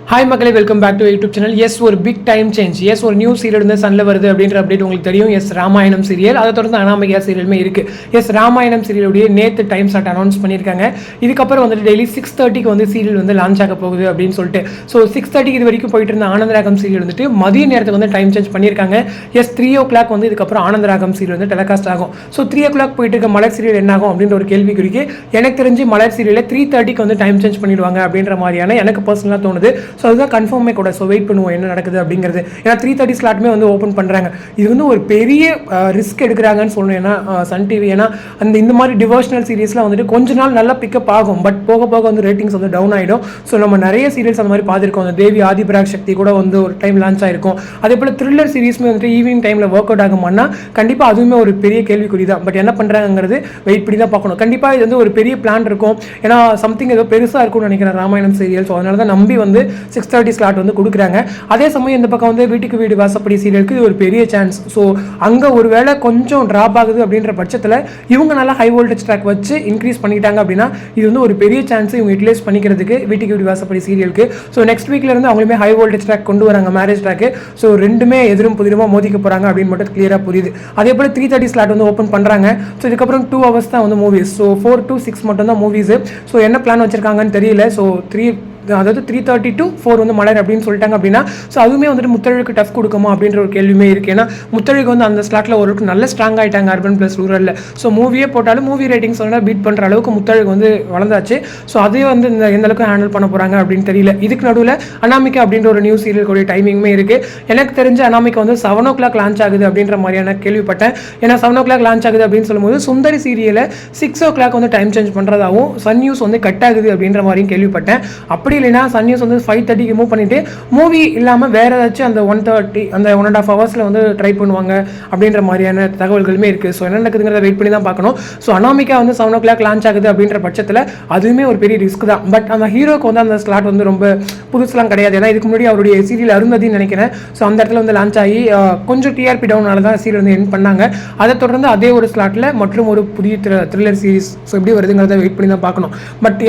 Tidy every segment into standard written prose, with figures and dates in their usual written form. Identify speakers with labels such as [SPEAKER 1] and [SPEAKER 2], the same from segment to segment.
[SPEAKER 1] Hi மக்களே, welcome back to YouTube channel. Yes, ஒரு big time change. Yes, ஒரு new serial வந்து சன்ல வருது அப்படின்ற அப்டேட் உங்களுக்கு தெரியும். Yes, Ramayanam serial. அதை தொடர்ந்து அனாமிகா சீரியலுமே இருக்கு. எஸ், ராமாயணம் சீரியலுடைய நேற்று டைம் ஸ்லாட் அனௌன்ஸ் பண்ணியிருக்காங்க. இதுக்கப்புறம் வந்துட்டு டெய்லி 6:30க்கு வந்து சீரியல் வந்து லான்ச் ஆக போகுது அப்படின்னு சொல்லிட்டு. ஸோ 6:30க்கு இது வரைக்கும் போயிட்டு இருந்த ஆனந்தராகம் சீரியல் வந்துட்டு மதிய நேரத்துக்கு வந்து டைம் சேஞ்ச் பண்ணியிருக்காங்க. எஸ், 3 o'clock வந்து இதுக்கப்புறம் ஆனந்தராகம் சீரியல் வந்து டெலிகாஸ்ட் ஆகும். ஸோ 3 o'clock போயிட்டு இருக்க மலர் சீரியல் என்ன ஆகும் அப்படின்ற ஒரு கேள்வி குறிக்கு எனக்கு தெரிஞ்சு மலர் சீரியலில் 3:30க்கு வந்து டைம் சேஞ்ச் பண்ணிடுவாங்க அப்படின்ற மாதிரியான எனக்கு பர்சனலாக தோணுது. ஸோ அதுதான் கன்ஃபார்மே கூட. ஸோ வெயிட் பண்ணுவோம் என்ன நடக்குது அப்படிங்கிறது. ஏன்னா 3:30 ஸ்லாட்மே வந்து ஓப்பன் பண்ணுறாங்க. இது வந்து ஒரு பெரிய ரிஸ்க் எடுக்கிறாங்கன்னு சொல்லணும். ஏன்னா சன் டிவி, ஏன்னா இந்த மாதிரி டிவோஷனல் சீரீஸ்லாம் வந்துட்டு கொஞ்ச நாள் நல்லா பிக்கப் ஆகும். பட் போக போக வந்து ரேட்டிங்ஸ் வந்து டவுன் ஆகிடும். ஸோ நம்ம நிறைய சீரியல்ஸ் அந்த மாதிரி பார்த்துருக்கோம். அந்த தேவி ஆதிபராக் சக்தி கூட வந்து ஒரு டைம் லான்ச் ஆயிருக்கும். அதே போல் த்ரில்லர் சீரீஸ்மே வந்துட்டு ஈவினிங் டைமில் ஒர்க் அவுட் ஆகுமானா கண்டிப்பாக அதுவுமே ஒரு பெரிய கேள்விக்குறி தான். பட் என்ன பண்ணுறாங்கிறது வெயிட் பண்ணி தான் பார்க்கணும். கண்டிப்பாக இது வந்து ஒரு பெரிய பிளான் இருக்கும். ஏன்னா சம்திங் ஏதோ பெருசாக இருக்கும்னு நினைக்கிறேன் ராமாயணம் சீரியல். ஸோ அதனால தான் நம்பி வந்து 6:30 ஸ்லாட் வந்து கொடுக்குறாங்க. அதே சமயம் இந்த பக்கம் வந்து வீட்டுக்கு வீடு வாசப்படி சீரியலுக்கு இது ஒரு பெரிய சான்ஸ். ஸோ அங்கே ஒரு வேளை கொஞ்சம் ட்ராப் ஆகுது அப்படின்ற பட்சத்தில் இவங்க நல்லா ஹை வோல்டேஜ் ட்ராக் வச்சு இன்க்ரீஸ் பண்ணிட்டாங்க அப்படின்னா இது வந்து ஒரு பெரிய சான்ஸ் இவங்க யூட்டிலைஸ் பண்ணிக்கிறதுக்கு வீட்டுக்கு வீடு வாசப்படி சீரியலுக்கு. ஸோ நெக்ஸ்ட் வீக்ல இருந்து அவங்களுமே ஹை வோல்டேஜ் ட்ராக் கொண்டு வராங்க, மேரேஜ் ட்ராக்கு. ஸோ ரெண்டுமே எதிரும் புதிரமாக மோதிக்க போகிறாங்க அப்படின்னு மட்டும் கிளியராக புரியுது. அதே போல் 3:30 ஸ்லாட் வந்து ஓப்பன் பண்ணுறாங்க. ஸோ இதுக்கப்புறம் 2 hours தான் வந்து மூவிஸ். ஸோ 4 to 6 மட்டும் தான் மூவிஸ். ஸோ என்ன பிளான் வச்சிருக்காங்கன்னு தெரியல. ஸோ 3:30 to 4 வந்து மலர் அப்படின்னு சொல்லிட்டாங்க அப்படின்னா ஸோ அதுவுமே வந்துட்டு முத்தழகுக்கு டஃப் கொடுக்குமா அப்படின்ற ஒரு கேள்வியுமே இருக்குது. ஏன்னா முத்தழகு வந்து அந்த ஸ்லாட்டில் ஓரளவுக்கு நல்ல ஸ்ட்ராங் ஆகிட்டாங்க அர்பன் ப்ளஸ் ரூரலில். ஸோ மூவியே போட்டாலும் மூவி ரேட்டிங்ஸ் வந்து பீட் பண்ணுற அளவுக்கு முத்தழகு வந்து வளர்ந்தாச்சு. ஸோ அதே வந்து எந்த அளவுக்கு ஹேண்டில் பண்ண போகிறாங்க அப்படின்னு தெரியல. இதுக்கு நடுவில் அனாமிகா அப்படின்ற ஒரு நியூ சீரியலுடைய டைமிங்குமே இருக்குது. எனக்கு தெரிஞ்ச அனாமிகா வந்து 7 o'clock லான்ச் ஆகுது அப்படின்ற மாதிரியான கேள்விப்பட்டேன். ஏன்னா 7 o'clock லான்ச் ஆகுது அப்படின்னு சொல்லும்போது சுந்தரி சீரியலை 6 o'clock வந்து டைம் சேஞ்ச் பண்ணுறதாகவும் சன் நியூஸ் வந்து கட் ஆகுது அப்படின்ற மாதிரியும் கேள்விப்பட்டேன். அப்படி இல்லைன்னா சன் நியூஸ் வந்து 5:30க்கு மூவ் பண்ணிட்டு மூவி இல்லாமல் வேற ஏதாச்சும் அந்த 1:30 அந்த 1.5 hours வந்து ட்ரை பண்ணுவாங்க அப்படின்ற மாதிரியான தகவல்களுமே இருக்குது. ஸோ என்ன நடக்குதுங்கிறத வெயிட் பண்ணி தான் பார்க்கணும். ஸோ அனாமிகா வந்து 7 o'clock லான்ச் ஆகுது அப்படின்ற பட்சத்தில் அதுவுமே ஒரு பெரிய ரிஸ்க் தான். பட் அந்த ஹீரோக்கு வந்து அந்த ஸ்லாட் வந்து ரொம்ப புதுசுலாம் கிடையாது. ஏன்னா இதுக்கு முன்னாடி அவருடைய சீரியல் அருந்ததின்னு நினைக்கிறேன். ஸோ அந்த இடத்துல வந்து லான்ச் ஆகி கொஞ்சம் டிஆர்பி டவுனால தான் சீரியல் வந்து என் பண்ணாங்க. அதை தொடர்ந்து அதே ஒரு ஸ்லாட்டில் மற்றும் ஒரு புதிய த்ரில்லர் சீரிஸ் ஸோ எப்படி வருதுங்கிறத வெயிட் பண்ணி தான் பார்க்கணும். பட்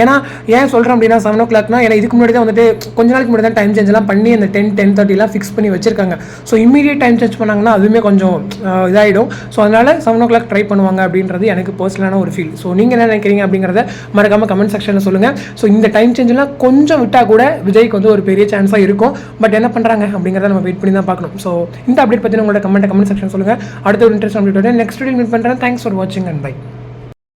[SPEAKER 1] ஏன் சொல்கிறேன் அப்படின்னா 7 o'clockனா ஏன்னா இதுக்கு முன்னாடி வந்துட்டு கொஞ்ச நாளைக்கு முன்னாடி தான் டைம் சேஞ்ச் எல்லாம் பண்ணி அந்த 10:30 ஃபிக்ஸ் பண்ணி வச்சிருக்காங்க. ஸோ இமீடியட் டைம் சேஞ்ச் பண்ணாங்கன்னா அதுவுமே கொஞ்சம் இதாகிடும். ஸோ அதனால 7 o'clock ட்ரை பண்ணுவாங்க அப்படின்றது எனக்கு பர்சனலான ஒரு ஃபீல். ஸோ நீங்கள் என்ன நினைக்கிறீங்க அப்படிங்கிறத மறக்காம கமெண்ட் செக்ஷனில் சொல்லுங்கள். ஸோ இந்த டைம் சேஞ்செலாம் கொஞ்சம் விட்டால் கூட விஜய்க்கு வந்து ஒரு பெரிய சான்ஸாக இருக்கும். பட் என்ன பண்ணுறாங்க அப்படிங்கிறத நம்ம வெயிட் பண்ணி தான் பார்க்கணும். ஸோ இந்த அப்டேட் பற்றி உங்களோட கமெண்ட் செக்ஷன் சொல்லுங்கள். அடுத்த ஒரு interest update next video meet பண்ணுறேன். தேங்க்ஸ் ஃபார் வாட்சிங் அண்ட் பை.